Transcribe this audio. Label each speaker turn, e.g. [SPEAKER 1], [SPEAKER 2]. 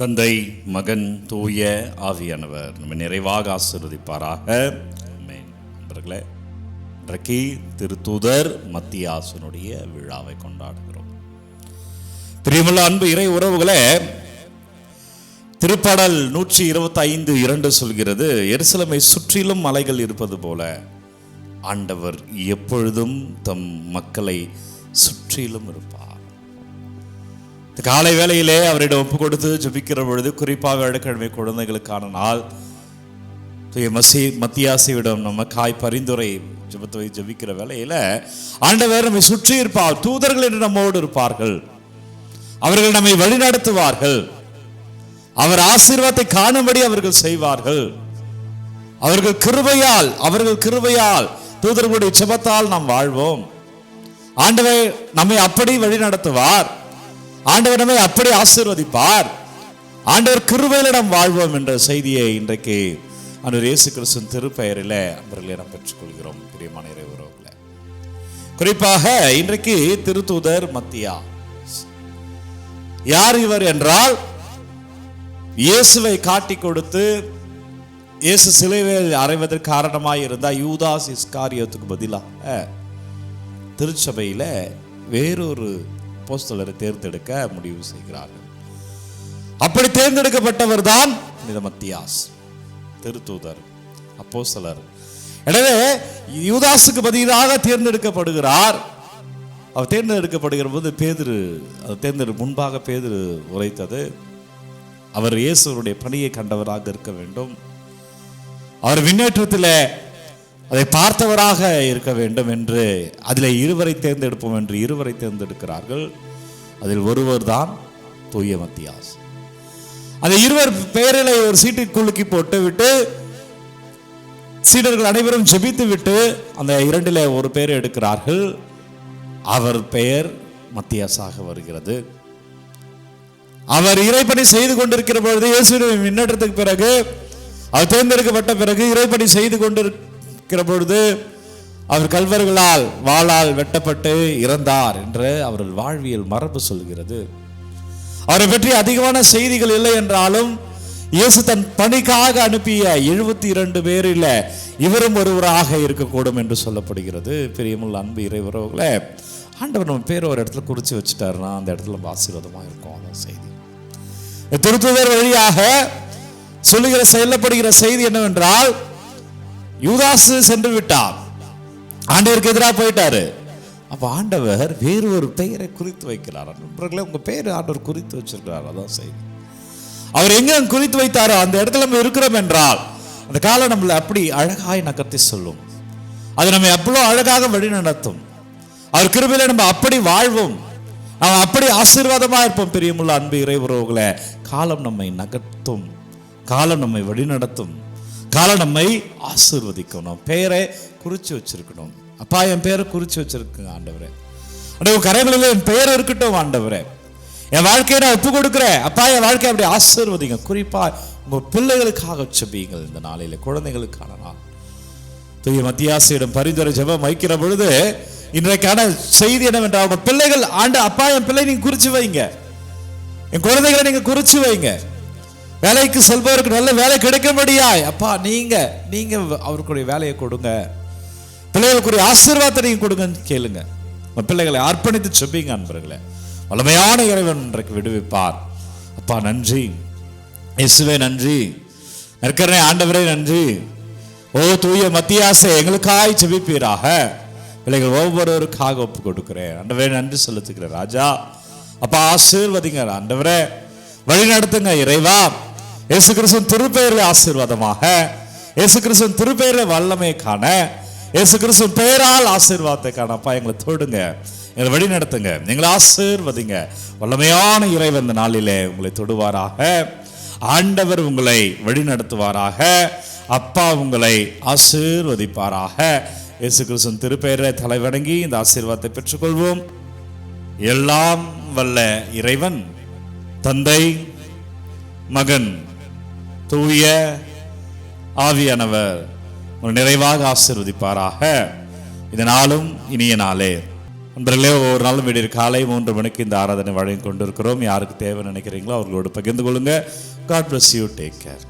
[SPEAKER 1] தந்தை, மகன், தூய ஆவியானவர் நம்ம நிறைவாக ஆசீர்வதிப்பாராக. ஆமென். நண்பர்களே, இன்றைக்கு திருத்தூதர் மத்தியாசுனுடைய விழாவை கொண்டாடுகிறோம். பிரியமுள்ள அன்பு இறை உறவுகளே, திருப்பாடல் 125:2 சொல்கிறது, எருசலேமை சுற்றிலும் மலைகள் இருப்பது போல ஆண்டவர் எப்பொழுதும் தம் மக்களை சுற்றிலும் இருப்பார். காலை வேளையிலே அவரிடம் ஒப்பு கொடுத்து ஜெபிக்கிற பொழுது, குறிப்பாக வியாழக்கிழமை குழந்தைகளுக்கான நாள், மத்தியாசியிடம் நமக்காய் பரிந்துரை ஜெபத்தை ஜெபிக்கிற வேளையில ஆண்டவர் நம்மை சுற்றி இருப்பார். தூதர்கள் என்று நம்மோடு இருப்பார்கள். அவர்கள் நம்மை வழிநடத்துவார்கள். அவர் ஆசீர்வாதத்தை காணும்படி அவர்கள் செய்வார்கள். அவர்கள் கிருபையால் தூதர்களுடைய ஜெபத்தால் நாம் வாழ்வோம். ஆண்டவர் நம்மை அப்படி வழி நடத்துவார். ஆண்டவர் நம்மை அப்படி ஆசீர்வதிப்பார். ஆண்டவர் கிருபையில நாம் வாழ்வோம் என்ற செய்தியை இன்றைக்கு ஆண்டவர் இயேசு கிறிஸ்துவின் திருப்பெயரில் அவர்களை நாம் பெற்றுக்கொள்கிறோம். பிரியமான இறை உறவுகளே, குறிப்பாக இன்றைக்கு திருத்தூதர் மத்தியா. யார் இவர் என்றால், இயேசுவை காட்டி கொடுத்து இயேசு சிலுவையில் அறைவதற்கு காரணமாய் இருந்தால் யூதாஸ் இஸ்காரியோத்துக்கு பதிலாக திருச்சபையில வேறொரு அப்போஸ்தலரை தேர்ந்தெடுக்க முடிவு செய்கிறார்கள். அப்படி தேர்ந்தெடுக்கப்பட்டவர் தான் மத்தியாஸ், திருத்தூதர், அப்போஸ்தலர். எனவே யூதாசுக்கு பதிலாக தேர்ந்தெடுக்கப்படுகிறார். அவர் தேர்ந்தெடுக்கப்படுகிற போது முன்பாக பேதுரு உரைத்தது, அவர் இயேசுடைய பணியை கண்டவராக இருக்க வேண்டும், அவர் விண்ணேற்றத்தில் அதை பார்த்தவராக இருக்க வேண்டும் என்று, அதில் இருவரை தேர்ந்தெடுப்போம் என்று இருவரை தேர்ந்தெடுக்கிறார்கள். அதில் ஒருவர் தான் தூய மத்தியாஸ். அந்த இருவர் பெயரில் ஒரு சீட்டை குலுக்கி போட்டு விட்டு சீடர்கள் அனைவரும் ஜெபித்து விட்டு அந்த இரண்டில் ஒரு பெயரை எடுக்கிறார்கள். அவர் பெயர் மத்தியாஸாக வருகிறது. அவர் இறைப்பணி செய்து கொண்டிருக்கிற பொழுது, இயேசுவின் முன்னேற்றத்துக்கு பிறகு, அவர் தேர்ந்தெடுக்கப்பட்ட பிறகு இறைப்பணி செய்து கொண்டிருக்கிற பொழுது அவர் கல்வர்களால் வாளால் வெட்டப்பட்டு இறந்தார் என்று அவர்கள் வாழ்வியல் மரபு சொல்கிறது. அவரை பற்றி அதிகமான செய்திகள் இல்லை என்றாலும், இயேசு தன் பணிக்காக அனுப்பிய 72 பேரில் இவரும் ஒருவராக இருக்கக்கூடும் என்று சொல்லப்படுகிறது. பெரியமுள்ள அன்பு இறை உறவுகளே, ஆண்டவர் நம்ம பேர் ஒரு இடத்துல குறித்து வச்சுட்டாருன்னா அந்த இடத்துல நம்ம ஆசீர்வாதமாக இருக்கும். அந்த செய்தி திருத்தூதர் வழியாக சொல்லப்படுகிற செய்தி என்னவென்றால், யூதாசு சென்று விட்டார், ஆண்டவருக்கு எதிராக போயிட்டாரு. அப்ப ஆண்டவர் வேறு ஒரு பெயரை குறித்து வைக்கிறார். நண்பர்களே, உங்க பெயர் ஆண்டவர் குறித்து வச்சிருக்கிறார். அதான் செய்தி. அவர் எங்க குறித்து வைத்தாரோ அந்த இடத்துல நம்ம இருக்கிறோம் என்றால், அந்த காலம் நம்மளை அப்படி அழகாய் நகர்த்தி சொல்லும். அது நம்மை அவ்வளோ அழகாக வழி நடத்தும். அவர் கிருபையில நம்ம அப்படி வாழ்வோம், நாம் அப்படி ஆசீர்வாதமா இருப்போம். பிரியமுள்ள அன்பு இறை உறவுகளே, காலம் நம்மை நகர்த்தும், காலம் நம்மை வழி நடத்தும், காலம் நம்மை ஆசீர்வதிக்கும். நம்ம பெயரை குறிச்சு வச்சிருக்கணும். அப்பா, என் பெயரை குறிச்சு வச்சிருக்குங்க ஆண்டவரே, கரைகளில் என் பெயர் இருக்கட்டும் ஆண்டவரே, என் வாழ்க்கையை நான் ஒப்பு கொடுக்குறேன். அப்பா, என் வாழ்க்கையை அப்படி ஆசீர்வதிங்க. குறிப்பா உங்க பிள்ளைகளுக்காக செபியுங்கள். இந்த நாளில் குழந்தைகளுக்கான நாள். தூய மத்தியாசியிடம் பரிந்துரை ஜெபம் வைக்கிற பொழுது இன்றைக்கான செய்தி என்னவென்றால், உங்க பிள்ளைகள் அப்பா, என் பிள்ளை நீங்க குறிச்சு வைங்க, என் குழந்தைகளை நீங்க குறிச்சு வைங்க. வேலைக்கு செல்பவருக்கு நல்ல வேலை கிடைக்கும்படியாய் அப்பா நீங்க அவருக்குரிய வேலையை கொடுங்க, பிள்ளைகளுக்குரிய ஆசீர்வாதத்தை நீங்க கொடுங்கன்னு கேளுங்க. பிள்ளைகளை அர்ப்பணித்து செபிங்க அன்பர்களே. வல்லமையான இறைவன் இன்றைக்கு விடுவிப்பார். அப்பா நன்றி, இயேசுவே நன்றி, நற்கருணை ஆண்டவரே நன்றி. ஓ தூய மத்தியாசே, எங்களுக்காய் செபிப்பீராக. பிள்ளைகள் ஒவ்வொருவருக்காக ஒப்பு கொடுக்கிறேன் ஆண்டவரே, நன்றி செலுத்துக்கிறேன் ராஜா. அப்பா ஆசீர்வதிங்க ஆண்டவரே, வழி நடத்துங்க இறைவா. இயேசு கிறிஸ்துவின் திருப்பெயரில் ஆசீர்வாதமாக, இயேசு கிறிஸ்துவின் திருப்பெயரில் வல்லமை காண, இயேசு கிறிஸ்துவின் பெயரால் ஆசீர்வாதத்தை காண அப்பா எங்களை தொடுங்க, எங்களை வழி நடத்துங்க, எங்களை ஆசீர்வதிங்க. வல்லமையான இறைவன் இந்த நாளிலே உங்களை தொடுவாராக. ஆண்டவர் உங்களை வழி நடத்துவாராக. அப்பா உங்களை ஆசீர்வதிப்பாராக. இயேசு கிறிஸ்துவின் திருப்பெயரில் தலைவணங்கி இந்த ஆசீர்வாதத்தை பெற்றுக்கொள்வோம். எல்லாம் வல்ல இறைவன் தந்தை, மகன், தூய ஆவியானவர் நிறைவாக ஆசீர்வதிப்பாராக. இதனாலும் இனிய நாளே. நண்பர்களே, ஒவ்வொரு நாளும் விடிய காலை 3 மணிக்கு இந்த ஆராதனை வழங்கி கொண்டிருக்கிறோம். யாருக்கு தேவை நினைக்கிறீங்களோ அவர்களோடு பகிர்ந்து கொள்ளுங்க. God bless you. Take care.